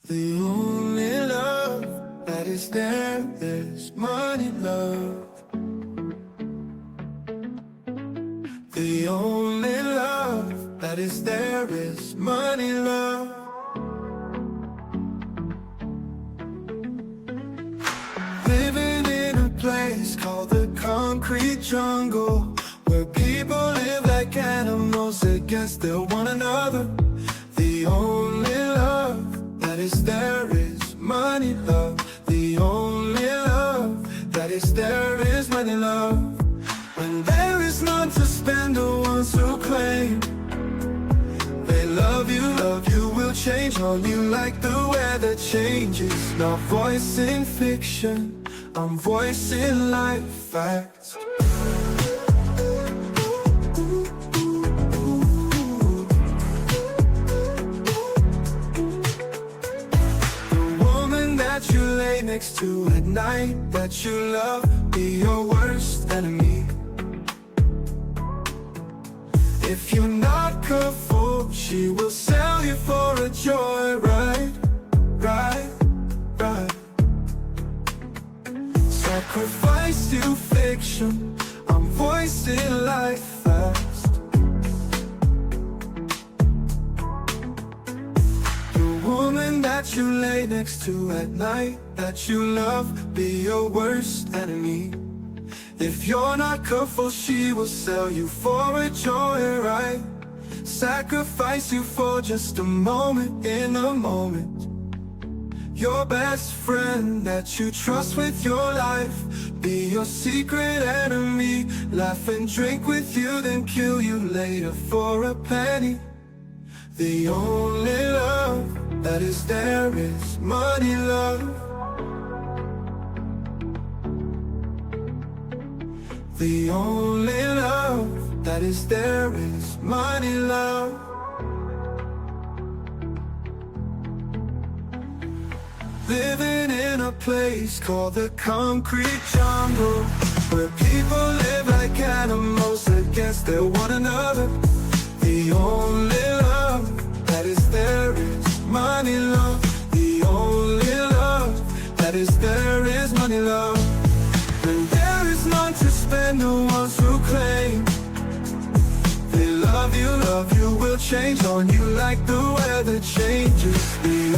The only love that is there is money love. The only love that is there is money love. Living in a place called the concrete jungle, where people live like animals against their one another. The only love that is there is money love. The only love that is there is money love. When there is none to spend, the ones who claim they love you will change on you like the weather changes. Not voicing fiction, I'm voicing life facts. That you lay next to at night, that you love, be your worst enemy. If you're not careful, she will sell you for a joyride, right. Sacrifice to fiction, I'm voicing life fast. Woman that you lay next to at night, that you love, be your worst enemy. If you're not careful, she will sell you for a joyride. Sacrifice you for just a moment, in a moment. Your best friend that you trust with your life, be your secret enemy. Laugh and drink with you, then kill you later for a penny. The only love that is there is money love. The only love that is there is money love. Living in a place called the concrete jungle, where people live like animals against their one another. The only love that is there is money love. The only love that is there is money love. When there is none to spend, the ones who claim they love you will change on you like the weather changes. The